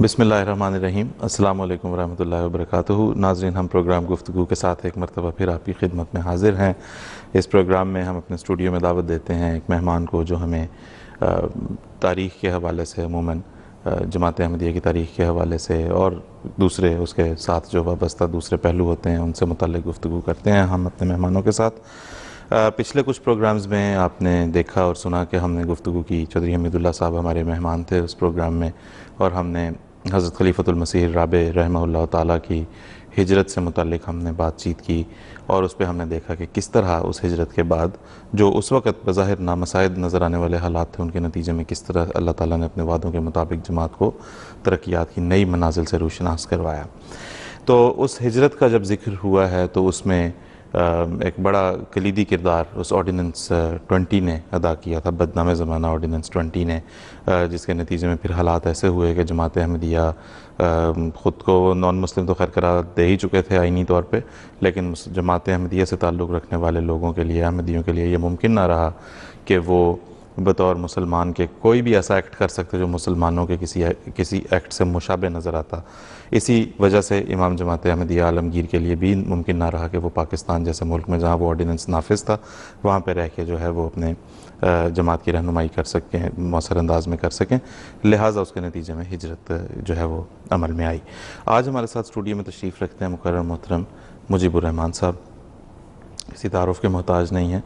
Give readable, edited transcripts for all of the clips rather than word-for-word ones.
بسم اللہ الرحمن الرحیم۔ السلام علیکم ورحمۃ اللہ وبرکاتہ۔ ناظرین، ہم پروگرام گفتگو کے ساتھ ایک مرتبہ پھر آپ کی خدمت میں حاضر ہیں۔ اس پروگرام میں ہم اپنے اسٹوڈیو میں دعوت دیتے ہیں ایک مہمان کو جو ہمیں تاریخ کے حوالے سے، عموماً جماعت احمدیہ کی تاریخ کے حوالے سے اور دوسرے اس کے ساتھ جو وابستہ دوسرے پہلو ہوتے ہیں ان سے متعلق گفتگو کرتے ہیں ہم اپنے مہمانوں کے ساتھ۔ پچھلے کچھ پروگرامز میں آپ نے دیکھا اور سنا کہ ہم نے گفتگو کی، چودھری حمید اللہ صاحب ہمارے مہمان تھے اس پروگرام میں، اور ہم نے حضرت خلیفۃ المسیح الرابع رحمہ اللہ تعالیٰ کی ہجرت سے متعلق ہم نے بات چیت کی، اور اس پہ ہم نے دیکھا کہ کس طرح اس ہجرت کے بعد جو اس وقت بظاہر نامساعد نظر آنے والے حالات تھے، ان کے نتیجے میں کس طرح اللہ تعالیٰ نے اپنے وعدوں کے مطابق جماعت کو ترقیات کی نئی منازل سے روشناس کروایا۔ تو اس ہجرت کا جب ذکر ہوا ہے تو اس میں ایک بڑا کلیدی کردار اس آرڈیننس 20 نے ادا کیا تھا، بدنام زمانہ آرڈیننس 20 نے، جس کے نتیجے میں پھر حالات ایسے ہوئے کہ جماعت احمدیہ خود کو نان مسلم تو خیر قرار دے ہی چکے تھے آئینی طور پہ، لیکن جماعت احمدیہ سے تعلق رکھنے والے لوگوں کے لیے، احمدیوں کے لیے یہ ممکن نہ رہا کہ وہ بطور مسلمان کے کوئی بھی ایسا ایکٹ کر سکتے جو مسلمانوں کے کسی ایکٹ سے مشابہ نظر آتا۔ اسی وجہ سے امام جماعت احمدیہ عالمگیر کے لیے بھی ممکن نہ رہا کہ وہ پاکستان جیسے ملک میں جہاں وہ آرڈیننس نافذ تھا وہاں پہ رہ کے جو ہے وہ اپنے جماعت کی رہنمائی کر سکیں، مؤثر انداز میں کر سکیں، لہٰذا اس کے نتیجے میں ہجرت جو ہے وہ عمل میں آئی۔ آج ہمارے ساتھ اسٹوڈیو میں تشریف رکھتے ہیں مقرر محترم مجیب الرحمان صاحب، کسی تعارف کے محتاج نہیں ہیں۔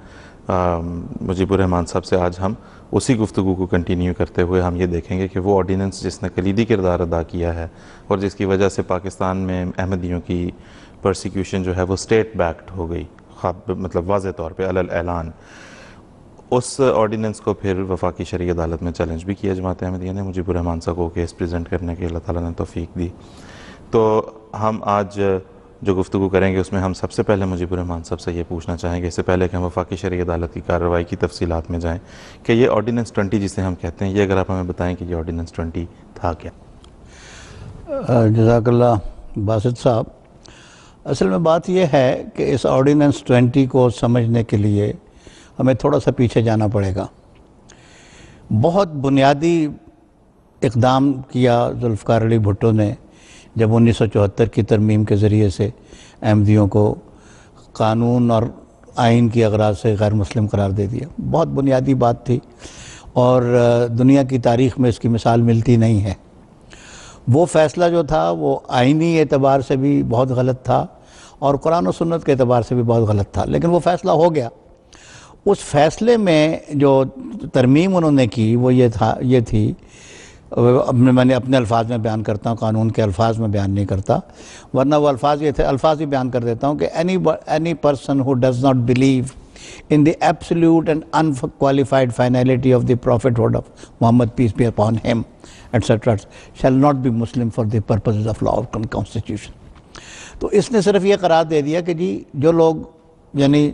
مجیب الرحمان صاحب سے آج ہم اسی گفتگو کو کنٹینیو کرتے ہوئے ہم یہ دیکھیں گے کہ وہ آرڈیننس جس نے کلیدی کردار ادا کیا ہے اور جس کی وجہ سے پاکستان میں احمدیوں کی پرسیکیوشن جو ہے وہ اسٹیٹ بیکڈ ہو گئی، مطلب واضح طور پہ علی الاعلان، اس آرڈیننس کو پھر وفاقی شرعی عدالت میں چیلنج بھی کیا جماعت احمدیہ نے۔ مجیب الرحمان صاحب کو کیس پریزنٹ کرنے کے اللہ تعالیٰ نے توفیق دی۔ تو ہم آج جو گفتگو کریں گے اس میں ہم سب سے پہلے مجیب الرحمان صاحب سے یہ پوچھنا چاہیں گے، اس سے پہلے کہ ہم وفاقی شرعی عدالت کی کارروائی کی تفصیلات میں جائیں، کہ یہ آرڈیننس 20 جسے ہم کہتے ہیں، یہ اگر آپ ہمیں بتائیں کہ یہ آرڈیننس 20 تھا کیا؟ جزاک اللہ باسط صاحب۔ اصل میں بات یہ ہے کہ اس آرڈیننس 20 کو سمجھنے کے لیے ہمیں تھوڑا سا پیچھے جانا پڑے گا۔ بہت بنیادی اقدام کیا ذوالفقار علی بھٹو نے جب 1974 کی ترمیم کے ذریعے سے احمدیوں کو قانون اور آئین کی اغراض سے غیر مسلم قرار دے دیا۔ بہت بنیادی بات تھی اور دنیا کی تاریخ میں اس کی مثال ملتی نہیں ہے۔ وہ فیصلہ جو تھا وہ آئینی اعتبار سے بھی بہت غلط تھا اور قرآن و سنت کے اعتبار سے بھی بہت غلط تھا، لیکن وہ فیصلہ ہو گیا۔ اس فیصلے میں جو ترمیم انہوں نے کی وہ یہ تھی، میں نے اپنے الفاظ میں بیان کرتا ہوں، قانون کے الفاظ میں بیان نہیں کرتا، ورنہ وہ الفاظ یہ تھے، الفاظ ہی بیان کر دیتا ہوں کہ any person who does not believe in the absolute and unqualified finality of the prophethood of Muhammad, peace be upon him, etc., shall not be Muslim for the purposes of law and constitution۔ تو اس نے صرف یہ قرار دے دیا کہ جی جو لوگ یعنی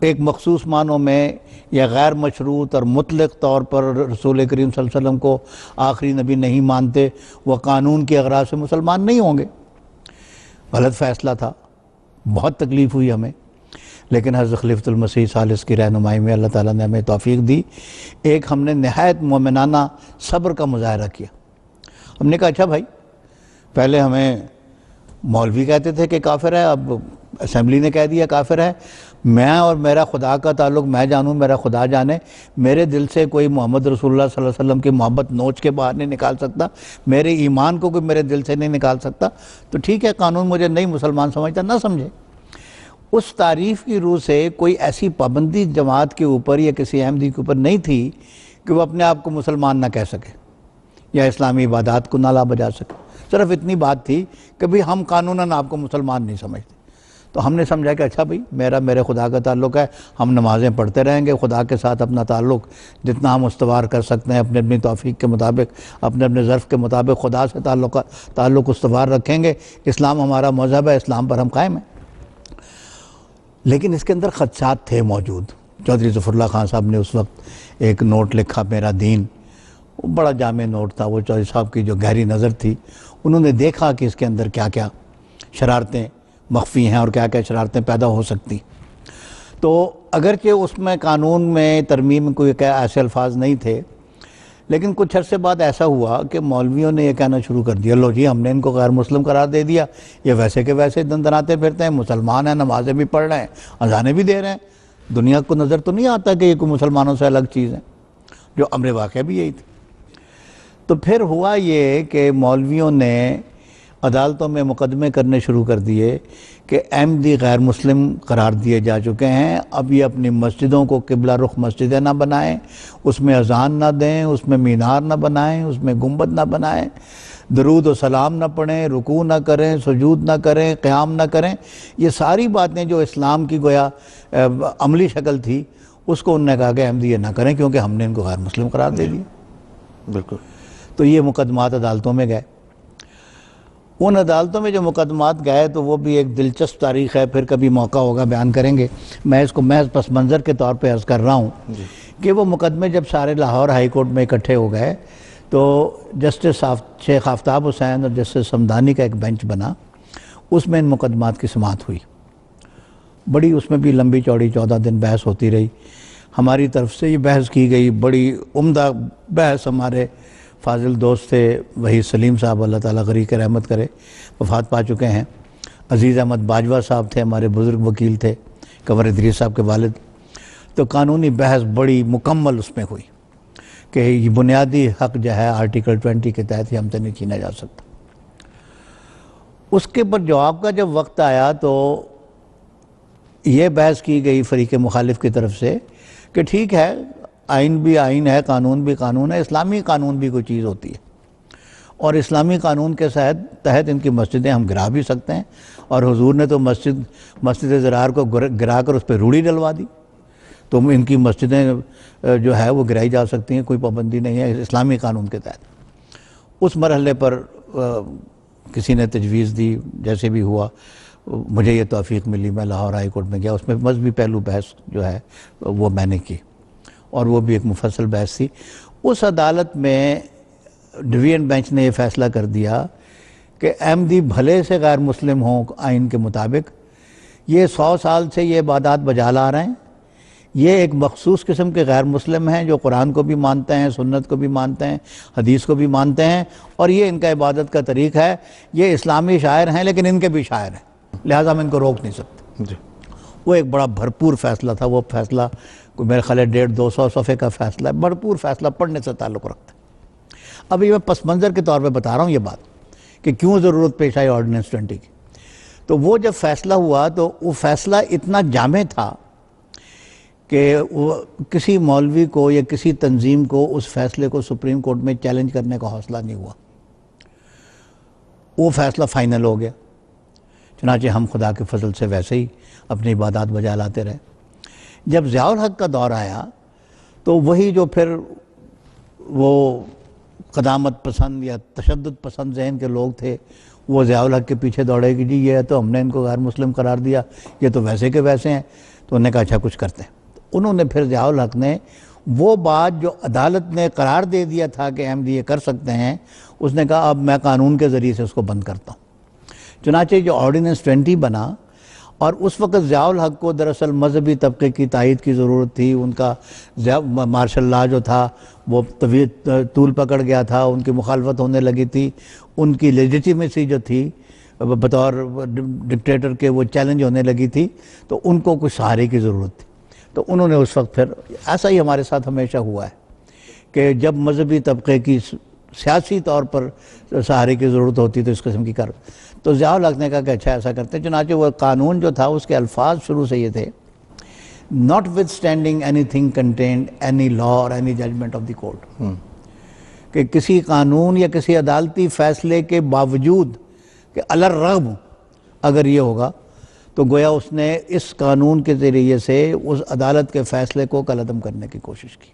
ایک مخصوص معنوں میں یا غیر مشروط اور مطلق طور پر رسول کریم صلی اللہ علیہ وسلم کو آخری نبی نہیں مانتے، وہ قانون کی اغراض سے مسلمان نہیں ہوں گے۔ غلط فیصلہ تھا، بہت تکلیف ہوئی ہمیں، لیکن حضرت خلیفۃ المسیح ثالث کی رہنمائی میں اللہ تعالیٰ نے ہمیں توفیق دی۔ ایک ہم نے نہایت مومنانہ صبر کا مظاہرہ کیا۔ ہم نے کہا اچھا بھائی، پہلے ہمیں مولوی کہتے تھے کہ کافر ہے، اب اسمبلی نے کہہ دیا کافر ہے، میں اور میرا خدا کا تعلق میں جانوں، میرا خدا جانے، میرے دل سے کوئی محمد رسول اللہ صلی اللہ علیہ وسلم کی محبت نوچ کے باہر نہیں نکال سکتا، میرے ایمان کو کوئی میرے دل سے نہیں نکال سکتا، تو ٹھیک ہے، قانون مجھے نہیں مسلمان سمجھتا، نہ سمجھے۔ اس تعریف کی روح سے کوئی ایسی پابندی جماعت کے اوپر یا کسی احمدی کے اوپر نہیں تھی کہ وہ اپنے آپ کو مسلمان نہ کہہ سکے یا اسلامی عبادات کو نہ لا بجا سکے۔ صرف اتنی بات تھی کہ بھی ہم قانوناً آپ کو مسلمان نہیں سمجھتے۔ تو ہم نے سمجھا کہ اچھا بھائی، میرے خدا کا تعلق ہے، ہم نمازیں پڑھتے رہیں گے، خدا کے ساتھ اپنا تعلق جتنا ہم استوار کر سکتے ہیں اپنی توفیق کے مطابق، اپنے ظرف کے مطابق خدا سے تعلق استوار رکھیں گے۔ اسلام ہمارا مذہب ہے، اسلام پر ہم قائم ہیں۔ لیکن اس کے اندر خدشات تھے موجود۔ چودھری ظفر اللہ خان صاحب نے اس وقت ایک نوٹ لکھا، میرا دین، وہ بڑا جامع نوٹ تھا، وہ چودھری صاحب کی جو گہری نظر تھی، انہوں نے دیکھا کہ اس کے اندر کیا کیا شرارتیں مخفی ہیں اور کیا کیا شرارتیں پیدا ہو سکتی۔ تو اگرچہ اس میں قانون میں ترمیم میں کوئی ایسے الفاظ نہیں تھے، لیکن کچھ عرصے بعد ایسا ہوا کہ مولویوں نے یہ کہنا شروع کر دیا، لو جی ہم نے ان کو غیر مسلم قرار دے دیا، یہ ویسے کہ ویسے دندناتے پھرتے ہیں، مسلمان ہیں، نمازیں بھی پڑھ رہے ہیں، اذانیں بھی دے رہے ہیں، دنیا کو نظر تو نہیں آتا کہ یہ کوئی مسلمانوں سے الگ چیز ہے، جو امر واقعہ بھی یہی تھی۔ تو پھر ہوا یہ کہ مولویوں نے عدالتوں میں مقدمے کرنے شروع کر دیے کہ احمدی غیر مسلم قرار دیے جا چکے ہیں، اب یہ اپنی مسجدوں کو قبلہ رخ مسجدیں نہ بنائیں، اس میں اذان نہ دیں، اس میں مینار نہ بنائیں، اس میں گنبد نہ بنائیں، درود و سلام نہ پڑھیں، رکوع نہ کریں، سجود نہ کریں، قیام نہ کریں۔ یہ ساری باتیں جو اسلام کی گویا عملی شکل تھی، اس کو انہوں نے کہا کہ احمدی یہ نہ کریں کیونکہ ہم نے ان کو غیر مسلم قرار دے دیا۔ بالکل۔ تو یہ مقدمات عدالتوں میں گئے۔ ان عدالتوں میں جو مقدمات گئے تو وہ بھی ایک دلچسپ تاریخ ہے، پھر کبھی موقع ہوگا بیان کریں گے۔ میں اس کو محض پس منظر کے طور پہ عرض کر رہا ہوں کہ وہ مقدمے جب سارے لاہور ہائی کورٹ میں اکٹھے ہو گئے تو جسٹس شیخ آفتاب حسین اور جسٹس سمدانی کا ایک بینچ بنا، اس میں ان مقدمات کی سماعت ہوئی۔ بڑی اس میں بھی لمبی چوڑی 14 دن بحث ہوتی رہی۔ ہماری طرف سے یہ بحث کی گئی، بڑی عمدہ بحث۔ ہمارے فاضل دوست تھے وحید سلیم صاحب، اللہ تعالیٰ غریق رحمت کرے، وفات پا چکے ہیں۔ عزیز احمد باجوہ صاحب تھے، ہمارے بزرگ وکیل تھے، کنور ادریس صاحب کے والد۔ تو قانونی بحث بڑی مکمل اس میں ہوئی کہ یہ بنیادی حق جو ہے آرٹیکل 20 کے تحت ہی ہم سے نہیں چھینا جا سکتا۔ اس کے پر جواب کا جب وقت آیا تو یہ بحث کی گئی فریق مخالف کی طرف سے کہ ٹھیک ہے، آئین بھی آئین ہے، قانون بھی قانون ہے، اسلامی قانون بھی کوئی چیز ہوتی ہے، اور اسلامی قانون کے تحت ان کی مسجدیں ہم گرا بھی سکتے ہیں، اور حضور نے تو مسجد زرار کو گرا کر اس پہ روڑی ڈلوا دی، تو ان کی مسجدیں جو ہے وہ گرائی جا سکتی ہیں، کوئی پابندی نہیں ہے اسلامی قانون کے تحت۔ اس مرحلے پر کسی نے تجویز دی، جیسے بھی ہوا مجھے یہ توفیق ملی، میں لاہور ہائی کورٹ میں گیا، اس میں مذہبی پہلو بحث جو ہے وہ میں نے کی، اور وہ بھی ایک مفصل بحث تھی۔ اس عدالت میں ڈویژن بینچ نے یہ فیصلہ کر دیا کہ احمدی بھلے سے غیر مسلم ہوں آئین کے مطابق، یہ 100 سال سے یہ عبادات بجا لا رہے ہیں، یہ ایک مخصوص قسم کے غیر مسلم ہیں جو قرآن کو بھی مانتے ہیں، سنت کو بھی مانتے ہیں، حدیث کو بھی مانتے ہیں، اور یہ ان کا عبادت کا طریق ہے۔ یہ اسلامی شاعر ہیں لیکن ان کے بھی شاعر ہیں، لہٰذا ہم ان کو روک نہیں سکتے۔ جی۔ وہ ایک بڑا بھرپور فیصلہ تھا، وہ فیصلہ میرے خیال ہے 150-200 صفحے کا فیصلہ ہے، بھرپور فیصلہ، پڑھنے سے تعلق رکھتا ہے۔ اب یہ میں پس منظر کے طور پہ بتا رہا ہوں یہ بات کہ کیوں ضرورت پیش آئی آرڈیننس 20 کی۔ تو وہ جب فیصلہ ہوا تو وہ فیصلہ اتنا جامع تھا کہ کسی مولوی کو یا کسی تنظیم کو اس فیصلے کو سپریم کورٹ میں چیلنج کرنے کا حوصلہ نہیں ہوا۔ وہ فیصلہ فائنل ہو گیا، چنانچہ ہم خدا کے فضل سے ویسے ہی اپنی عبادات بجا لاتے رہے۔ جب ضیاء الحق کا دور آیا تو وہی جو پھر وہ قدامت پسند یا تشدد پسند ذہن کے لوگ تھے، وہ ضیاء الحق کے پیچھے دوڑے کہ جی یہ تو ہم نے ان کو غیر مسلم قرار دیا، یہ تو ویسے کے ویسے ہیں، تو انہوں نے کہا اچھا کچھ کرتے ہیں۔ انہوں نے پھر ضیاء الحق نے وہ بات جو عدالت نے قرار دے دیا تھا کہ احمدی یہ کر سکتے ہیں، اس نے کہا اب میں قانون کے ذریعے سے اس کو بند کرتا ہوں۔ چنانچہ جو آرڈیننس 20 بنا، اور اس وقت ضیاء الحق کو دراصل مذہبی طبقے کی تائید کی ضرورت تھی، ان کا مارشل لا جو تھا وہ طول پکڑ گیا تھا، ان کی مخالفت ہونے لگی تھی، ان کی لیجیٹیمیسی جو تھی بطور ڈکٹیٹر کے وہ چیلنج ہونے لگی تھی، تو ان کو کچھ سہارے کی ضرورت تھی۔ تو انہوں نے اس وقت پھر ایسا ہی ہمارے ساتھ ہمیشہ ہوا ہے کہ جب مذہبی طبقے کی سیاسی طور پر سہارے کی ضرورت ہوتی تو اس قسم کی تو ضیاء الحق نے کہا کہ اچھا ایسا کرتے ہیں۔ چنانچہ وہ قانون جو تھا اس کے الفاظ شروع سے یہ تھے notwithstanding anything contained any law or any judgment of the court، کہ کسی قانون یا کسی عدالتی فیصلے کے باوجود کہ علی الرغم اگر یہ ہوگا تو گویا اس نے اس قانون کے ذریعے سے اس عدالت کے فیصلے کو کالعدم کرنے کی کوشش کی،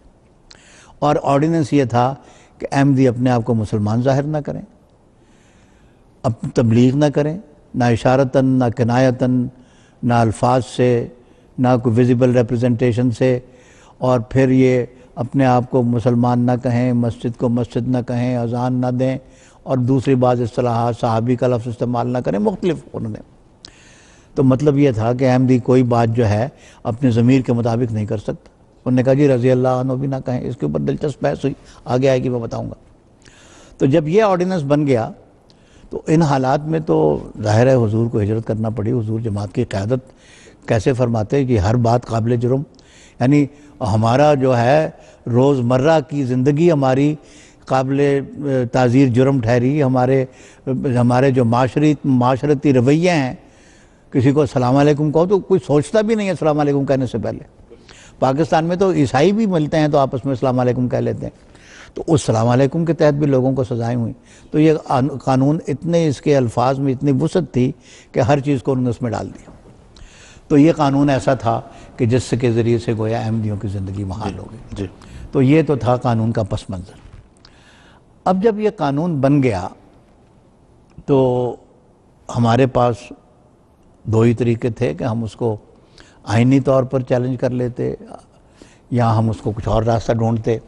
اور آرڈیننس یہ تھا کہ احمدی اپنے آپ کو مسلمان ظاہر نہ کریں، اب تبلیغ نہ کریں، نہ اشارتاً، نہ کنایتاً، نہ الفاظ سے، نہ کوئی ویزیبل ریپرزنٹیشن سے، اور پھر یہ اپنے آپ کو مسلمان نہ کہیں، مسجد کو مسجد نہ کہیں، اذان نہ دیں، اور دوسری بعض اصطلاحات صحابی کا لفظ استعمال نہ کریں، مختلف انہوں نے۔ تو مطلب یہ تھا کہ احمدی کوئی بات جو ہے اپنے ضمیر کے مطابق نہیں کر سکتا، انہوں نے کہا جی رضی اللہ عنہ بھی نہ کہیں. اس کے اوپر دلچسپ بحث ہوئی, آگے آئے گی میں بتاؤں گا. تو جب یہ آرڈیننس بن گیا تو ان حالات میں تو ظاہر ہے حضور کو ہجرت کرنا پڑی. حضور جماعت کی قیادت کیسے فرماتے کہ ہر بات قابل جرم, یعنی ہمارا جو ہے روزمرہ کی زندگی ہماری قابل تعزیر جرم ٹھہری. ہمارے جو معاشرتی رویے ہیں, کسی کو السلام علیکم کہو تو کوئی سوچتا بھی نہیں ہے السلام علیکم کہنے سے پہلے. پاکستان میں تو عیسائی بھی ملتے ہیں تو آپس میں السلام علیکم کہہ لیتے ہیں. تو اس السلام علیکم کے تحت بھی لوگوں کو سزائیں ہوئیں. تو یہ قانون اتنے, اس کے الفاظ میں اتنی وسعت تھی کہ ہر چیز کو انہوں نے اس میں ڈال دیا. تو یہ قانون ایسا تھا کہ جس کے ذریعے سے گویا احمدیوں کی زندگی محال ہو گئی. تو یہ تو تھا قانون کا پس منظر. اب جب یہ قانون بن گیا تو ہمارے پاس دو ہی طریقے تھے کہ ہم اس کو آئینی طور پر چیلنج کر لیتے یا ہم اس کو کچھ اور راستہ ڈھونڈتے,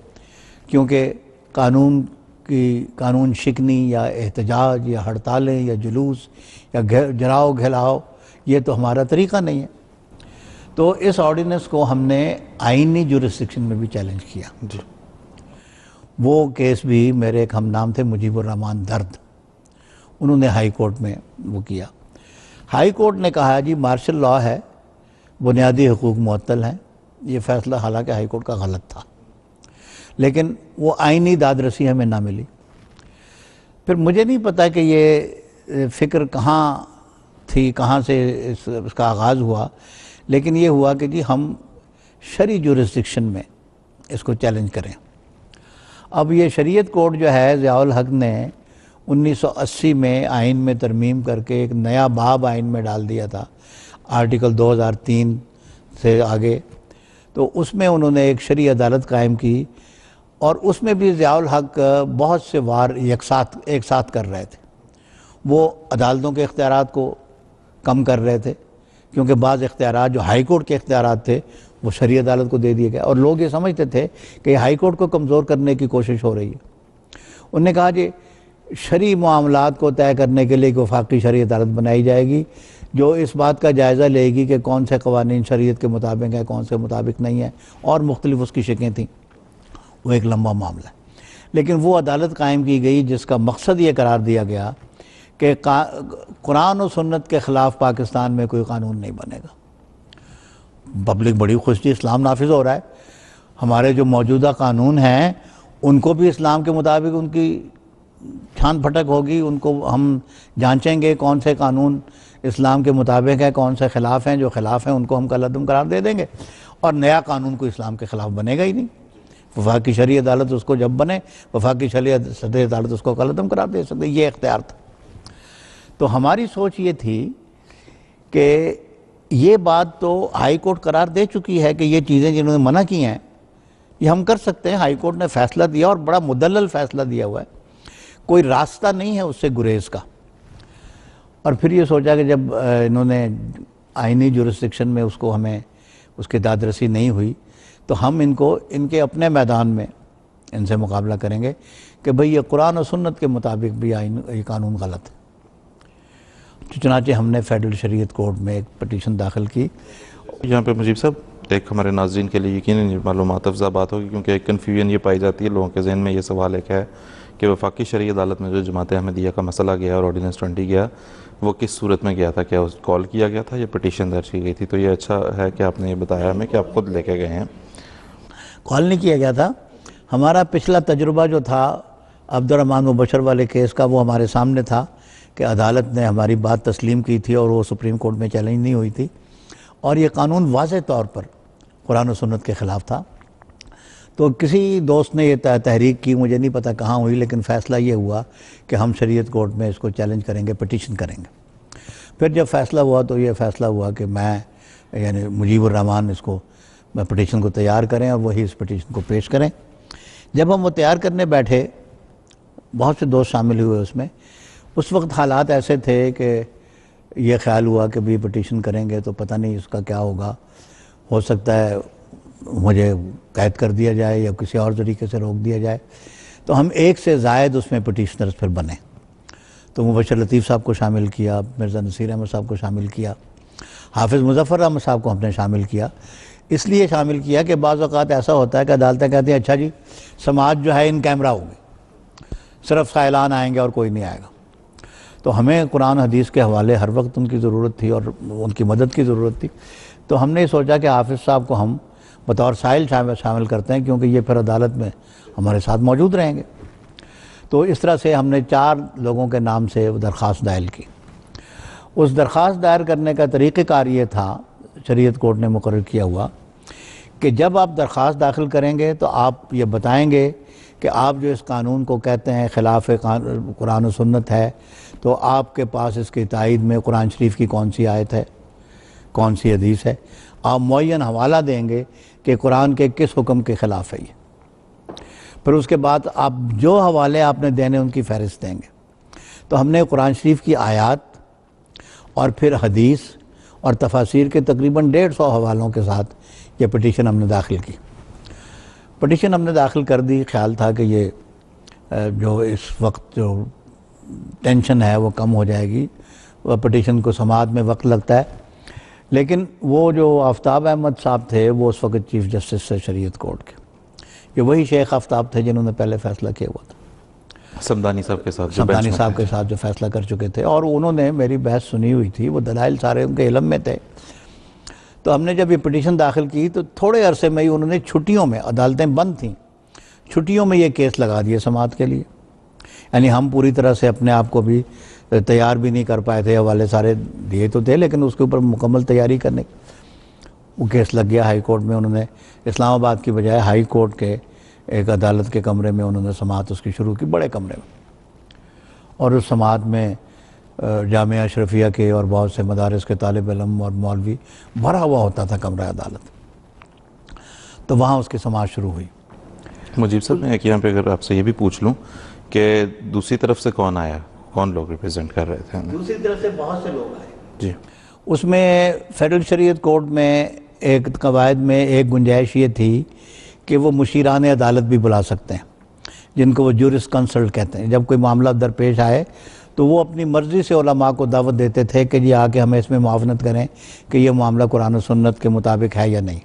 کیونکہ قانون شکنی یا احتجاج یا ہڑتالیں یا جلوس یا جراؤ گھلاؤ یہ تو ہمارا طریقہ نہیں ہے. تو اس آرڈیننس کو ہم نے آئینی جورسڈکشن میں بھی چیلنج کیا. وہ کیس بھی میرے ایک ہم نام تھے مجیب الرحمان درد, انہوں نے ہائی کورٹ میں وہ کیا. ہائی کورٹ نے کہا جی مارشل لا ہے, بنیادی حقوق معطل ہیں. یہ فیصلہ حالانکہ ہائی کورٹ کا غلط تھا, لیکن وہ آئینی داد رسی ہمیں نہ ملی. پھر مجھے نہیں پتا کہ یہ فکر کہاں تھی, کہاں سے اس کا آغاز ہوا, لیکن یہ ہوا کہ جی ہم شرعی جورسڈکشن میں اس کو چیلنج کریں. اب یہ شریعت کوڈ جو ہے ضیاء الحق نے 1980 میں آئین میں ترمیم کر کے ایک نیا باب آئین میں ڈال دیا تھا, آرٹیکل 2003 سے آگے. تو اس میں انہوں نے ایک شرعی عدالت قائم کی, اور اس میں بھی ضیاء الحق بہت سے وار ایک ساتھ کر رہے تھے. وہ عدالتوں کے اختیارات کو کم کر رہے تھے, کیونکہ بعض اختیارات جو ہائی کورٹ کے اختیارات تھے وہ شرعی عدالت کو دے دیے گئے, اور لوگ یہ سمجھتے تھے کہ ہائی کورٹ کو کمزور کرنے کی کوشش ہو رہی ہے. انہوں نے کہا جی شرعی معاملات کو طے کرنے کے لیے ایک وفاقی شرعی عدالت بنائی جائے گی جو اس بات کا جائزہ لے گی کہ کون سے قوانین شریعت کے مطابق ہیں, کون سے مطابق نہیں ہیں, اور مختلف اس کی شکیں تھیں. وہ ایک لمبا معاملہ ہے. لیکن وہ عدالت قائم کی گئی جس کا مقصد یہ قرار دیا گیا کہ قرآن و سنت کے خلاف پاکستان میں کوئی قانون نہیں بنے گا. پبلک بڑی خوش تھی, اسلام نافذ ہو رہا ہے, ہمارے جو موجودہ قانون ہیں ان کو بھی اسلام کے مطابق ان کی چھان پھٹک ہوگی, ان کو ہم جانچیں گے کون سے قانون اسلام کے مطابق ہیں, کون سے خلاف ہیں. جو خلاف ہیں ان کو ہم کالعدم قرار دے دیں گے, اور نیا قانون کو اسلام کے خلاف بنے گا ہی نہیں. وفاقی شرعی عدالت اس کو جب بنے, وفاقی شرعی عدالت اس کو کالعدم قرار دے سکتے, یہ اختیار تھا. تو ہماری سوچ یہ تھی کہ یہ بات تو ہائی کورٹ قرار دے چکی ہے کہ یہ چیزیں جنہوں نے منع کی ہیں یہ ہم کر سکتے ہیں. ہائی کورٹ نے فیصلہ دیا اور بڑا مدلل فیصلہ دیا ہوا ہے, کوئی راستہ نہیں ہے اس سے گریز کا. اور پھر یہ سوچا کہ جب انہوں نے آئینی جورسڈکشن میں اس کو ہمیں اس کی داد رسی نہیں ہوئی تو ہم ان کے اپنے میدان میں ان سے مقابلہ کریں گے کہ بھئی یہ قرآن و سنت کے مطابق بھی یہ قانون غلط ہے. چنانچہ ہم نے فیڈرل شریعت کورٹ میں ایک پٹیشن داخل کی. یہاں پہ مجیب صاحب ایک ہمارے ناظرین کے لیے یقیناً معلومات افزا بات ہوگی, کیونکہ ایک کنفیوژن یہ پائی جاتی ہے لوگوں کے ذہن میں. یہ سوال ایک ہے کہ وفاقی شرعی عدالت میں جو جماعت احمدیہ کا مسئلہ گیا اور آرڈیننس 20 گیا, وہ کس صورت میں گیا تھا؟ کیا کال کیا گیا تھا یا پٹیشن درج کی گئی تھی؟ تو یہ اچھا ہے کہ آپ نے یہ بتایا ہمیں کہ آپ خود لے کے گئے ہیں. کال نہیں کیا گیا تھا. ہمارا پچھلا تجربہ جو تھا عبد الرحمن مبشر والے کیس کا, وہ ہمارے سامنے تھا کہ عدالت نے ہماری بات تسلیم کی تھی اور وہ سپریم کورٹ میں چیلنج نہیں ہوئی تھی, اور یہ قانون واضح طور پر قرآن و سنت کے خلاف تھا. تو کسی دوست نے یہ تحریک کی, مجھے نہیں پتہ کہاں ہوئی, لیکن فیصلہ یہ ہوا کہ ہم شریعت کورٹ میں اس کو چیلنج کریں گے, پٹیشن کریں گے. پھر جب فیصلہ ہوا تو یہ فیصلہ ہوا کہ میں یعنی مجیب الرحمان اس کو پٹیشن کو تیار کریں اور وہی اس پٹیشن کو پیش کریں. جب ہم وہ تیار کرنے بیٹھے, بہت سے دوست شامل ہوئے اس میں. اس وقت حالات ایسے تھے کہ یہ خیال ہوا کہ بھی پٹیشن کریں گے تو پتہ نہیں اس کا کیا ہوگا, ہو سکتا ہے مجھے قید کر دیا جائے یا کسی اور طریقے سے روک دیا جائے. تو ہم ایک سے زائد اس میں پٹیشنرز پھر بنے. تو مبشر لطیف صاحب کو شامل کیا, مرزا نصیر احمد صاحب کو شامل کیا, حافظ مظفر احمد صاحب کو ہم نے شامل کیا. اس لیے شامل کیا کہ بعض اوقات ایسا ہوتا ہے کہ عدالتیں کہتی ہیں اچھا جی سماعت جو ہے ان کیمرہ ہوگی، صرف سائلان آئیں گے اور کوئی نہیں آئے گا. تو ہمیں قرآن حدیث کے حوالے ہر وقت ان کی ضرورت تھی اور ان کی مدد کی ضرورت تھی. تو ہم نے سوچا کہ حافظ صاحب کو ہم بطور سائل شامل کرتے ہیں، کیونکہ یہ پھر عدالت میں ہمارے ساتھ موجود رہیں گے. تو اس طرح سے ہم نے 4 لوگوں کے نام سے درخواست دائر کی. اس درخواست دائر کرنے کا طریقہ کار یہ تھا، شریعت کورٹ نے مقرر کیا ہوا کہ جب آپ درخواست داخل کریں گے تو آپ یہ بتائیں گے کہ آپ جو اس قانون کو کہتے ہیں خلاف قرآن و سنت ہے، تو آپ کے پاس اس کی تائید میں قرآن شریف کی کون سی آیت ہے، کون سی حدیث ہے. آپ معین حوالہ دیں گے کہ قرآن کے کس حکم کے خلاف ہے یہ. پھر اس کے بعد آپ جو حوالے آپ نے دینے ان کی فہرست دیں گے. تو ہم نے قرآن شریف کی آیات اور پھر حدیث اور تفاسیر کے تقریباً 150 حوالوں کے ساتھ یہ پٹیشن ہم نے داخل کی. پٹیشن ہم نے داخل کر دی، خیال تھا کہ یہ جو اس وقت جو ٹینشن ہے وہ کم ہو جائے گی. وہ پٹیشن کو سماعت میں وقت لگتا ہے، لیکن وہ جو آفتاب احمد صاحب تھے وہ اس وقت چیف جسٹس سے شریعت کورٹ کے، یہ وہی شیخ آفتاب تھے جنہوں نے پہلے فیصلہ کیا ہوا تھا، سمدانی صاحب کے ساتھ سمدانی صاحب کے ساتھ جو فیصلہ کر چکے تھے. اور انہوں نے میری بحث سنی ہوئی تھی، وہ دلائل سارے ان کے علم میں تھے. تو ہم نے جب یہ پٹیشن داخل کی تو تھوڑے عرصے میں ہی انہوں نے چھٹیوں میں، عدالتیں بند تھیں، چھٹیوں میں یہ کیس لگا دیے سماعت کے لیے. یعنی ہم پوری طرح سے اپنے آپ کو بھی تیار بھی نہیں کر پائے تھے، حوالے سارے دیے تو تھے لیکن اس کے اوپر مکمل تیاری کرنے. وہ کیس لگ گیا ہائی کورٹ میں. انہوں نے اسلام آباد کی بجائے ہائی کورٹ کے ایک عدالت کے کمرے میں انہوں نے سماعت اس کی شروع کی، بڑے کمرے میں. اور اس سماعت میں جامعہ اشرفیہ کے اور بہت سے مدارس کے طالب علم اور مولوی، بھرا ہوا ہوتا تھا کمرہ عدالت. تو وہاں اس کی سماعت شروع ہوئی. مجیب صاحب میں یہاں پہ اگر آپ سے یہ بھی پوچھ لوں کہ دوسری طرف سے کون آیا، کون لوگ ریپرزینٹ کر رہے تھے؟ دوسری طرف سے بہت سے لوگ آئے جی. اس میں فیڈرل شریعت کورٹ میں ایک قواعد میں ایک گنجائش یہ تھی کہ وہ مشیران عدالت بھی بلا سکتے ہیں، جن کو وہ جورس کنسلٹ کہتے ہیں. جب کوئی معاملہ درپیش آئے تو وہ اپنی مرضی سے علماء کو دعوت دیتے تھے کہ جی آ کے ہمیں اس میں معاونت کریں کہ یہ معاملہ قرآن و سنت کے مطابق ہے یا نہیں.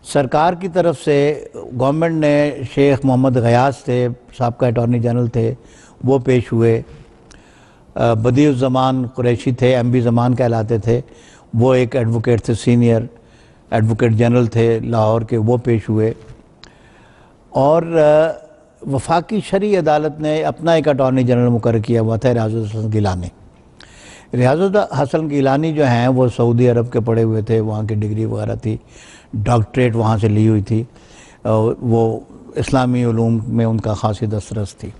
سرکار کی طرف سے گورنمنٹ نے شیخ محمد غیاث تھے، سابقہ اٹارنی جنرل تھے، وہ پیش ہوئے. بدیع الزمان قریشی تھے، ایم بی زمان کہلاتے تھے، وہ ایک ایڈوکیٹ تھے، سینئر ایڈوکیٹ جنرل تھے لاہور کے، وہ پیش ہوئے. اور وفاقی شرعی عدالت نے اپنا ایک اٹارنی جنرل مقرر کیا ہوا تھا، ریاض الحسن گیلانی. ریاض الحسن گیلانی جو ہیں وہ سعودی عرب کے پڑھے ہوئے تھے، وہاں کی ڈگری وغیرہ تھی، ڈاکٹریٹ وہاں سے لی ہوئی تھی، وہ اسلامی علوم میں ان کا خاصی دسترس تھی.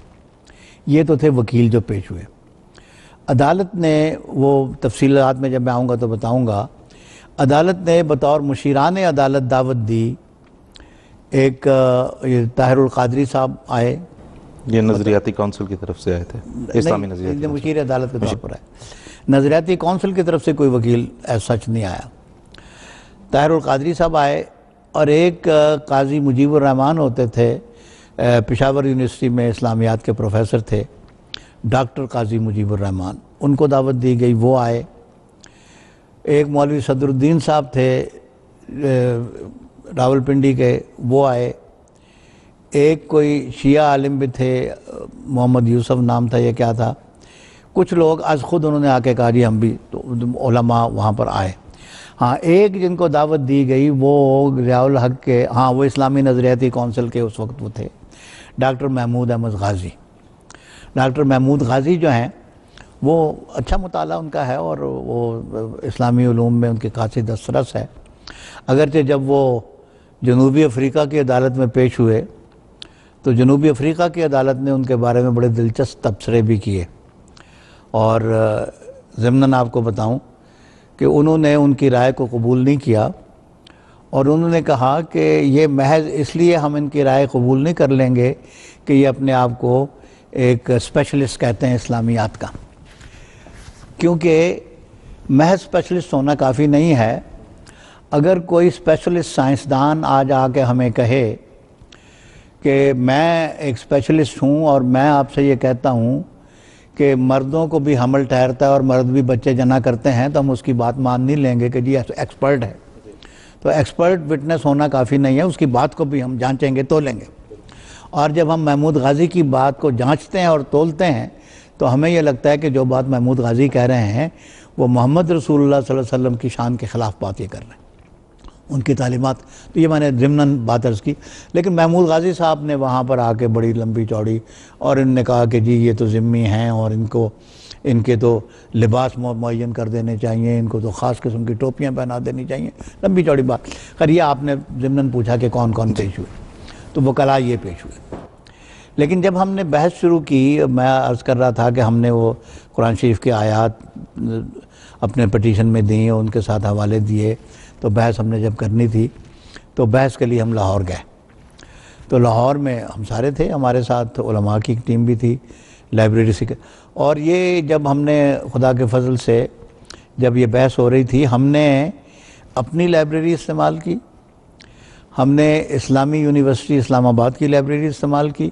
یہ تو تھے وکیل جو پیش ہوئے. عدالت نے، وہ تفصیلات میں جب میں آؤں گا تو بتاؤں گا، عدالت نے بطور مشیران عدالت دعوت دی. ایک طاہر القادری صاحب آئے، یہ نظریاتی کونسل کی طرف سے آئے تھے، اسلامی نظریاتی مشیر عدالت کے طور پر آئے. نظریاتی کونسل کی طرف سے کوئی وکیل ایز سچ نہیں آیا. طاہر القادری صاحب آئے، اور ایک قاضی مجیب الرحمان ہوتے تھے، پشاور یونیورسٹی میں اسلامیات کے پروفیسر تھے، ڈاکٹر قاضی مجیب الرحمان، ان کو دعوت دی گئی، وہ آئے. ایک مولوی صدر الدین صاحب تھے راولپنڈی کے، وہ آئے. ایک کوئی شیعہ عالم بھی تھے، محمد یوسف نام تھا، یہ کیا تھا. کچھ لوگ از خود انہوں نے آ کے کہا جی ہم بھی، تو علماء وہاں پر آئے. ہاں ایک جن کو دعوت دی گئی وہ ضیاء الحق کے، ہاں وہ اسلامی نظریاتی کونسل کے اس وقت وہ تھے، ڈاکٹر محمود احمد غازی. ڈاکٹر محمود غازی جو ہیں وہ اچھا مطالعہ ان کا ہے اور وہ اسلامی علوم میں ان کی خاصی دسترس ہے. اگرچہ جب وہ جنوبی افریقہ کی عدالت میں پیش ہوئے تو جنوبی افریقہ کی عدالت نے ان کے بارے میں بڑے دلچسپ تبصرے بھی کیے. اور ضمناً آپ کو بتاؤں کہ انہوں نے ان کی رائے کو قبول نہیں کیا، اور انہوں نے کہا کہ یہ محض اس لیے ہم ان کی رائے قبول نہیں کر لیں گے کہ یہ اپنے آپ کو ایک اسپیشلسٹ کہتے ہیں اسلامیات کا، کیونکہ محض اسپیشلسٹ ہونا کافی نہیں ہے. اگر کوئی اسپیشلسٹ سائنسدان آج آ کے ہمیں کہے کہ میں ایک اسپیشلسٹ ہوں اور میں آپ سے یہ کہتا ہوں کہ مردوں کو بھی حمل ٹھہرتا ہے اور مرد بھی بچے جنا کرتے ہیں، تو ہم اس کی بات مان نہیں لیں گے کہ جی ایکسپرٹ ہے. تو ایکسپرٹ وٹنس ہونا کافی نہیں ہے، اس کی بات کو بھی ہم جانچیں گے، تولیں گے. اور جب ہم محمود غازی کی بات کو جانچتے ہیں اور تولتے ہیں تو ہمیں یہ لگتا ہے کہ جو بات محمود غازی کہہ رہے ہیں وہ محمد رسول اللہ صلی اللہ علیہ وسلم کی شان کے خلاف بات یہ کر رہے ہیں، ان کی تعلیمات. تو یہ میں نے ضمناً بات عرض کی. لیکن محمود غازی صاحب نے وہاں پر آ کے بڑی لمبی چوڑی اور ان نے کہا کہ جی یہ تو ذمی ہیں اور ان کے تو لباس معین کر دینے چاہیے، ان کو تو خاص قسم کی ٹوپیاں پہنا دینی چاہیے، لمبی چوڑی بات. خیر یہ آپ نے ضمناً پوچھا کہ کون کون پیش ہوئے، تو وکلاء یہ پیش ہوئے. لیکن جب ہم نے بحث شروع کی، میں عرض کر رہا تھا کہ ہم نے وہ قرآن شریف کی آیات اپنے پٹیشن میں دیں اور ان کے ساتھ حوالے دیے، تو بحث ہم نے جب کرنی تھی تو بحث کے لیے ہم لاہور گئے. تو لاہور میں ہم سارے تھے، ہمارے ساتھ علماء کی ٹیم بھی تھی، لائبریری سے. اور یہ جب ہم نے خدا کے فضل سے جب یہ بحث ہو رہی تھی، ہم نے اپنی لائبریری استعمال کی، ہم نے اسلامی یونیورسٹی اسلام آباد کی لائبریری استعمال کی،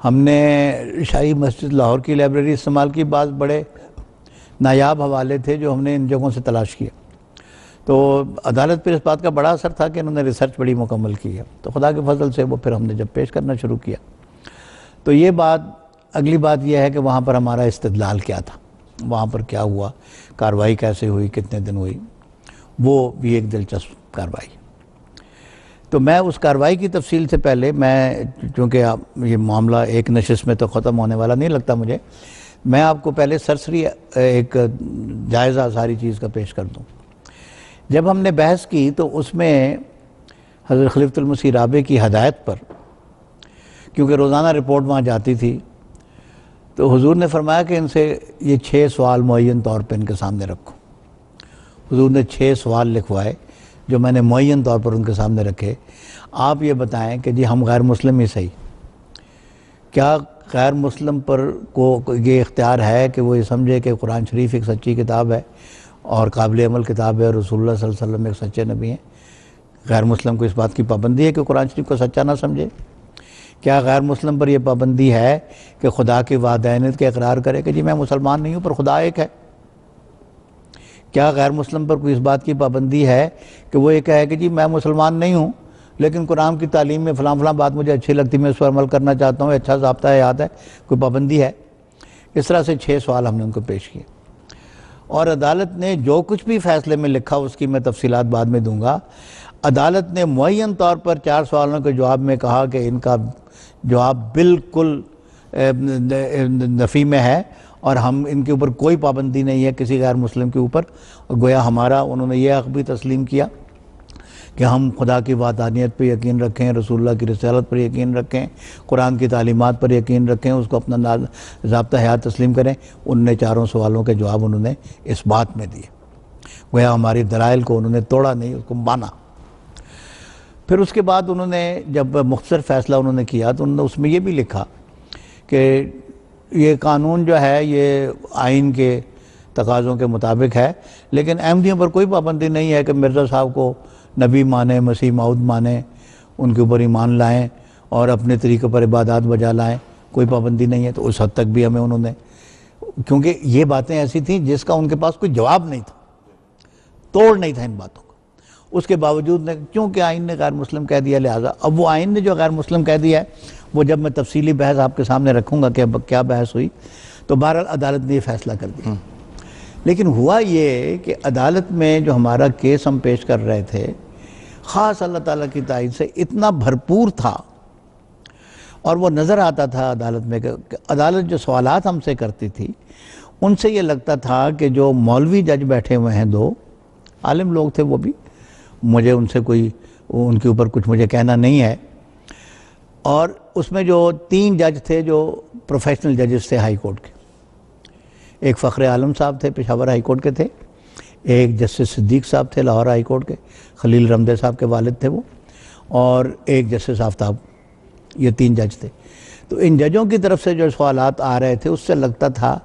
ہم نے شاہی مسجد لاہور کی لائبریری استعمال کی. بعض بڑے نایاب حوالے تھے جو ہم نے ان جگہوں سے تلاش کیا. تو عدالت پر اس بات کا بڑا اثر تھا کہ انہوں نے ریسرچ بڑی مکمل کی ہے. تو خدا کے فضل سے وہ پھر ہم نے جب پیش کرنا شروع کیا تو یہ بات، اگلی بات یہ ہے کہ وہاں پر ہمارا استدلال کیا تھا، وہاں پر کیا ہوا، کارروائی کیسے ہوئی، کتنے دن ہوئی، وہ بھی ایک دلچسپ کارروائی. تو میں اس کارروائی کی تفصیل سے پہلے چونکہ یہ معاملہ ایک نشست میں تو ختم ہونے والا نہیں لگتا مجھے، میں آپ کو پہلے سرسری ایک جائزہ ساری چیز کا پیش کر دوں. جب ہم نے بحث کی تو اس میں حضرت خلیفۃ المسیح رابع کی ہدایت پر، کیونکہ روزانہ رپورٹ وہاں جاتی تھی، تو حضور نے فرمایا کہ ان سے یہ 6 سوال معین طور پہ ان کے سامنے رکھو. حضور نے 6 سوال لکھوائے جو میں نے معین طور پر ان کے سامنے رکھے. آپ یہ بتائیں کہ جی ہم غیر مسلم ہی صحیح، کیا غیر مسلم پر کو یہ اختیار ہے کہ وہ یہ سمجھے کہ قرآن شریف ایک سچی کتاب ہے اور قابل عمل کتاب ہے اور رسول اللہ صلی اللہ علیہ وسلم ایک سچے نبی ہیں؟ غیر مسلم کو اس بات کی پابندی ہے کہ قرآن شریف کو سچا نہ سمجھے؟ کیا غیر مسلم پر یہ پابندی ہے کہ خدا کی وحدانیت کے اقرار کرے کہ جی میں مسلمان نہیں ہوں پر خدا ایک ہے؟ کیا غیر مسلم پر کوئی اس بات کی پابندی ہے کہ وہ یہ کہے کہ جی میں مسلمان نہیں ہوں لیکن قرآن کی تعلیم میں فلاں فلاں بات مجھے اچھی لگتی، میں اس پر عمل کرنا چاہتا ہوں، اچھا ضابطہ حیات ہے، کوئی پابندی ہے؟ اس طرح سے 6 سوال ہم نے ان کو پیش کیے. اور عدالت نے جو کچھ بھی فیصلے میں لکھا اس کی میں تفصیلات بعد میں دوں گا. عدالت نے معین طور پر 4 سوالوں کے جواب میں کہا کہ ان کا جواب بالکل نفی میں ہے اور ہم ان کے اوپر کوئی پابندی نہیں ہے کسی غیر مسلم کے اوپر. اور گویا ہمارا انہوں نے یہ حق بھی تسلیم کیا کہ ہم خدا کی وحدانیت پہ یقین رکھیں، رسول اللہ کی رسالت پر یقین رکھیں، قرآن کی تعلیمات پر یقین رکھیں، اس کو اپنا ضابطہ حیات تسلیم کریں. ان نے 4 سوالوں کے جواب انہوں نے اس بات میں دیے. گویا ہماری دلائل کو انہوں نے توڑا نہیں، اس کو مانا. پھر اس کے بعد انہوں نے جب مختصر فیصلہ انہوں نے کیا تو انہوں نے اس میں یہ بھی لکھا کہ یہ قانون جو ہے یہ آئین کے تقاضوں کے مطابق ہے، لیکن احمدیوں پر کوئی پابندی نہیں ہے کہ مرزا صاحب کو نبی مانیں، مسیح موعود مانیں، ان کے اوپر ایمان لائیں اور اپنے طریقے پر عبادات بجا لائیں، کوئی پابندی نہیں ہے. تو اس حد تک بھی ہمیں انہوں نے، کیونکہ یہ باتیں ایسی تھیں جس کا ان کے پاس کوئی جواب نہیں تھا، توڑ نہیں تھا ان باتوں کا. اس کے باوجود نے، کیونکہ آئین نے غیر مسلم کہہ دیا، لہٰذا اب وہ آئین نے جو غیر مسلم کہہ دیا ہے وہ جب میں تفصیلی بحث آپ کے سامنے رکھوں گا کہ کیا بحث ہوئی، تو بہرحال عدالت نے یہ فیصلہ کر دیا. لیکن ہوا یہ کہ عدالت میں جو ہمارا کیس ہم پیش کر رہے تھے خاص اللہ تعالیٰ کی تائید سے اتنا بھرپور تھا اور وہ نظر آتا تھا عدالت میں کہ عدالت جو سوالات ہم سے کرتی تھی ان سے یہ لگتا تھا کہ جو مولوی جج بیٹھے ہوئے ہیں 2 عالم لوگ تھے، وہ بھی مجھے ان سے کوئی ان کے اوپر کچھ مجھے کہنا نہیں ہے، اور اس میں جو 3 جج تھے جو پروفیشنل ججز تھے ہائی کورٹ کے، ایک فخر عالم صاحب تھے پشاور ہائی کورٹ کے تھے، ایک جسٹس صدیق صاحب تھے لاہور ہائی کورٹ کے، خلیل رمدے صاحب کے والد تھے وہ، اور ایک جسٹس آفتاب. یہ 3 جج تھے. تو ان ججوں کی طرف سے جو سوالات آ رہے تھے اس سے لگتا تھا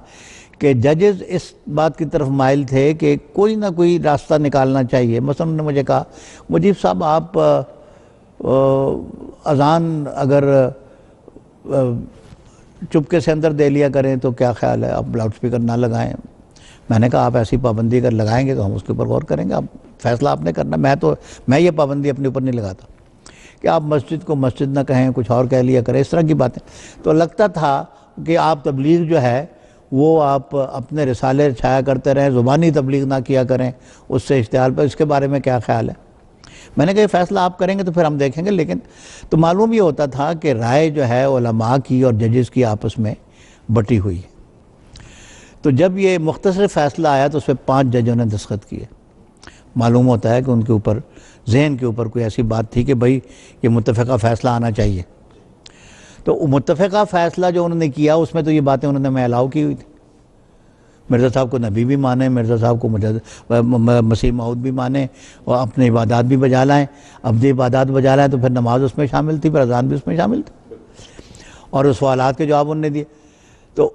کہ ججز اس بات کی طرف مائل تھے کہ کوئی نہ کوئی راستہ نکالنا چاہیے. مثلا انہوں نے مجھے کہا مجیب صاحب آپ اذان اگر چپکے سے اندر دے لیا کریں تو کیا خیال ہے، آپ لاؤڈ سپیکر نہ لگائیں، میں نے کہا آپ ایسی پابندی اگر لگائیں گے تو ہم اس کے اوپر غور کریں گے، آپ فیصلہ آپ نے کرنا، میں یہ پابندی اپنے اوپر نہیں لگاتا کہ آپ مسجد کو مسجد نہ کہیں، کچھ اور کہہ لیا کریں، اس طرح کی باتیں۔ تو لگتا تھا کہ آپ تبلیغ جو ہے وہ آپ اپنے رسالے چھایا کرتے رہیں، زبانی تبلیغ نہ کیا کریں اس سے اشتعال پر، اس کے بارے میں کیا خیال ہے؟ میں نے کہا یہ فیصلہ آپ کریں گے تو پھر ہم دیکھیں گے، لیکن تو معلوم یہ ہوتا تھا کہ رائے جو ہے علماء کی اور ججز کی آپس میں بٹی ہوئی ہے۔ تو جب یہ مختصر فیصلہ آیا تو اس پہ 5 ججوں نے دستخط کیے۔ معلوم ہوتا ہے کہ ان کے اوپر ذہن کے اوپر کوئی ایسی بات تھی کہ بھئی یہ متفقہ فیصلہ آنا چاہیے۔ تو متفقہ فیصلہ جو انہوں نے کیا اس میں تو یہ باتیں انہوں نے میں الاؤ کی ہوئی تھی، مرزا صاحب کو نبی بھی مانیں، مرزا صاحب کو مسیح موعود بھی مانیں، اور اپنے عبادات بھی بجا لائیں، اپنی عبادات بجا لائیں، تو پھر نماز اس میں شامل تھی، پھر اذان بھی اس میں شامل تھی، اور اس سوالات کے جواب انہوں نے دیے۔ تو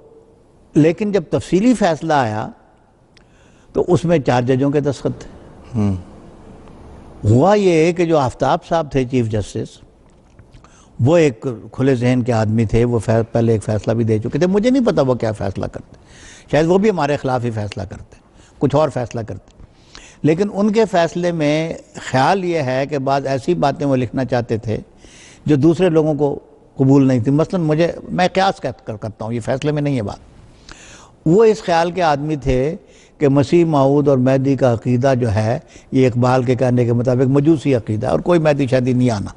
لیکن جب تفصیلی فیصلہ آیا تو اس میں 4 ججوں کے دستخط تھے۔ ہوا یہ کہ جو آفتاب صاحب تھے چیف جسٹس، وہ ایک کھلے ذہن کے آدمی تھے، وہ پہلے ایک فیصلہ بھی دے چکے تھے، مجھے نہیں پتا وہ کیا فیصلہ کرتے، شاید وہ بھی ہمارے خلاف ہی فیصلہ کرتے، کچھ اور فیصلہ کرتے، لیکن ان کے فیصلے میں خیال یہ ہے کہ بعض ایسی باتیں وہ لکھنا چاہتے تھے جو دوسرے لوگوں کو قبول نہیں تھی۔ مثلا میں قیاس کرتا ہوں، یہ فیصلے میں نہیں ہے بات، وہ اس خیال کے آدمی تھے کہ مسیح موعود اور مہدی کا عقیدہ جو ہے یہ اقبال کے کہنے کے مطابق مجوسی عقیدہ ہے، اور کوئی مہدی شادی نہیں آنا،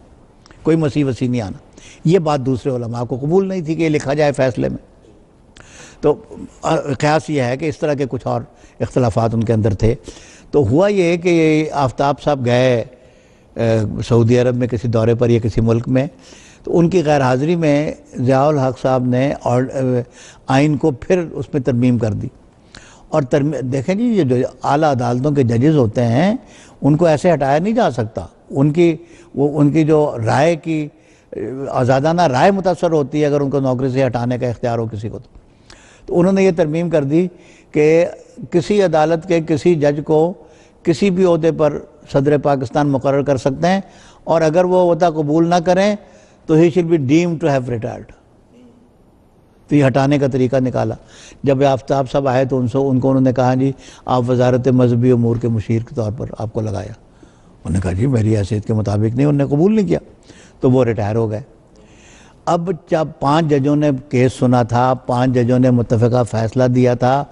کوئی مسیح وسیح نہیں آنا۔ یہ بات دوسرے علماء کو قبول نہیں تھی کہ یہ لکھا جائے فیصلے میں۔ تو قیاس یہ ہے کہ اس طرح کے کچھ اور اختلافات ان کے اندر تھے۔ تو ہوا یہ کہ آفتاب صاحب گئے سعودی عرب میں کسی دورے پر یا کسی ملک میں، تو ان کی غیر حاضری میں ضیاء الحق صاحب نے آئین کو پھر اس میں ترمیم کر دی، اور دیکھیں جی، یہ جو اعلیٰ عدالتوں کے ججز ہوتے ہیں ان کو ایسے ہٹایا نہیں جا سکتا، ان کی جو رائے کی آزادانہ رائے متاثر ہوتی ہے اگر ان کو نوکری سے ہٹانے کا اختیار ہو کسی کو۔ تو انہوں نے یہ ترمیم کر دی کہ کسی عدالت کے کسی جج کو کسی بھی عہدے پر صدر پاکستان مقرر کر سکتے ہیں، اور اگر وہ عہدہ قبول نہ کریں تو ہی shall be deemed to have retired. تو یہ ہٹانے کا طریقہ نکالا۔ جب آفتاب صاحب آئے تو ان کو انہوں نے کہا جی آپ وزارت مذہبی امور کے مشیر کے طور پر آپ کو لگایا۔ انہوں نے کہا جی میری حیثیت کے مطابق نہیں، انہوں نے قبول نہیں کیا، تو وہ ریٹائر ہو گئے۔ اب جب 5 ججوں نے کیس سنا تھا، 5 ججوں نے متفقہ فیصلہ دیا تھا،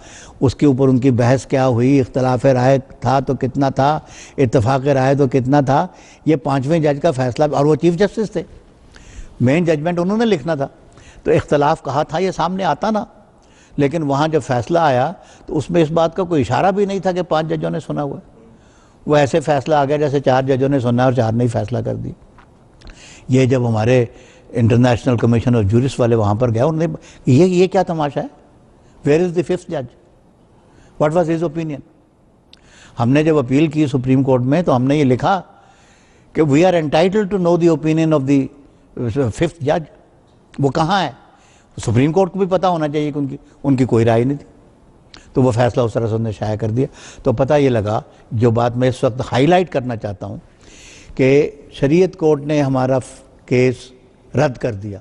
اس کے اوپر ان کی بحث کیا ہوئی، اختلاف رائے تھا تو کتنا تھا، اتفاق رائے تو کتنا تھا، یہ 5ویں جج کا فیصلہ، اور وہ چیف جسٹس تھے، مین ججمنٹ انہوں نے لکھنا تھا، تو اختلاف کہا تھا یہ سامنے آتا نا، لیکن وہاں جب فیصلہ آیا تو اس میں اس بات کا کوئی اشارہ بھی نہیں تھا کہ 5 ججوں نے سنا ہوا ہے۔ وہ ایسے فیصلہ آ گیا جیسے 4 ججوں نے سنا اور 4 نے ہی فیصلہ کر دی۔ یہ جب ہمارے انٹرنیشنل کمیشن آف جورسٹ والے وہاں پر گئے، انہوں نے یہ کیا تماشا ہے، ویئر از دی 5th جج، واٹ واز ہز اوپینین۔ ہم نے جب اپیل کی سپریم کورٹ میں تو ہم نے یہ لکھا کہ we are entitled to know the opinion of the 5th جج، وہ کہاں ہے، سپریم کورٹ کو بھی پتہ ہونا چاہیے کہ ان کی کوئی رائے نہیں تھی۔ تو وہ فیصلہ اس طرح سے انہوں نے شائع کر دیا۔ تو پتہ یہ لگا، جو بات میں اس وقت ہائی لائٹ کرنا چاہتا ہوں، کہ شریعت کورٹ نے ہمارا کیس رد کر دیا،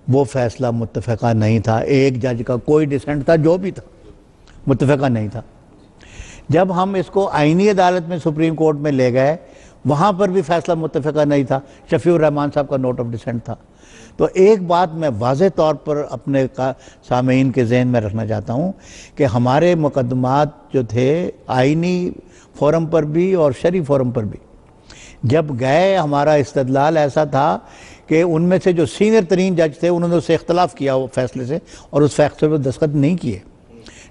وہ فیصلہ متفقہ نہیں تھا، ایک جج کا کوئی ڈسینٹ تھا، جو بھی تھا متفقہ نہیں تھا۔ جب ہم اس کو آئینی عدالت میں سپریم کورٹ میں لے گئے، وہاں پر بھی فیصلہ متفقہ نہیں تھا، شفیع الرحمان صاحب کا نوٹ آف ڈسینٹ تھا۔ تو ایک بات میں واضح طور پر اپنے سامعین کے ذہن میں رکھنا چاہتا ہوں کہ ہمارے مقدمات جو تھے آئینی فورم پر بھی اور شرعی فورم پر بھی جب گئے، ہمارا استدلال ایسا تھا کہ ان میں سے جو سینئر ترین جج تھے انہوں نے اس سے اختلاف کیا وہ فیصلے سے، اور اس فیصلے پر دستخط نہیں کیے۔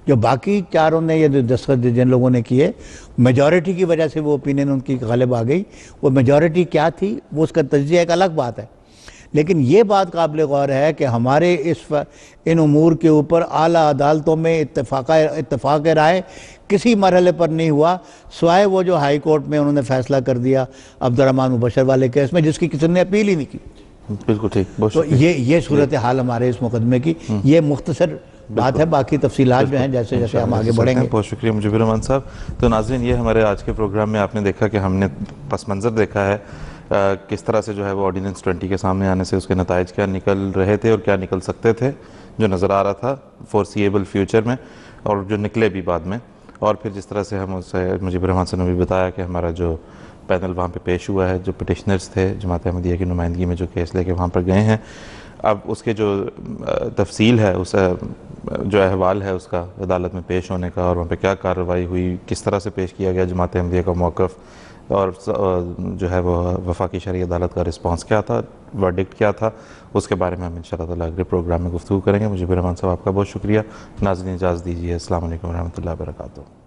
جو باقی 4 نے یہ دستخط جن لوگوں نے کیے، میجورٹی کی وجہ سے وہ اوپینین ان کی غالب آ گئی۔ وہ میجورٹی کیا تھی وہ اس کا تجزیہ ایک الگ بات ہے، لیکن یہ بات قابل غور ہے کہ ہمارے ان امور کے اوپر اعلیٰ عدالتوں میں اتفاق رائے کسی مرحلے پر نہیں ہوا، سوائے وہ جو ہائی کورٹ میں انہوں نے فیصلہ کر دیا عبدالرحمن مبشر والے کیس میں، جس کی کسی نے اپیل ہی نہیں کی۔ بالکل ٹھیک، بہت تو یہ صورتحال ہمارے اس مقدمے کی، یہ مختصر بات ہے، باقی تفصیلات جو ہیں جیسے جیسے ہم آگے بڑھیں گے۔ بہت شکریہ مجیب الرحمان صاحب۔ تو ناظرین، یہ ہمارے آج کے پروگرام میں آپ نے دیکھا کہ ہم نے پس منظر دیکھا ہے کس طرح سے جو ہے وہ آرڈیننس 20 کے سامنے آنے سے اس کے نتائج کیا نکل رہے تھے اور کیا نکل سکتے تھے جو نظر آ رہا تھا فورسیبل فیوچر میں، اور جو نکلے بھی بعد میں، اور پھر جس طرح سے ہم اسے مجیب الرحمان صاحب نے بھی بتایا کہ ہمارا جو پینل وہاں پہ پیش ہوا ہے، جو پٹیشنرز تھے جماعت احمدیہ کی نمائندگی میں جو کیس لے کے وہاں پر گئے ہیں، اب اس کے جو تفصیل ہے، اس جو احوال ہے اس کا عدالت میں پیش ہونے کا، اور وہاں پہ کیا کارروائی ہوئی، کس طرح سے پیش کیا گیا جماعت احمدیہ کا موقف، اور جو ہے وہ وفاقی شرعی عدالت کا رسپانس کیا تھا، ورڈکٹ کیا تھا، اس کے بارے میں ہم انشاءاللہ تعالیٰ اگلے پروگرام میں گفتگو کریں گے۔ مجیب الرحمان صاحب آپ کا بہت شکریہ۔ ناظرین اجازت دیجیے، السلام علیکم ورحمۃ اللہ وبرکاتہ۔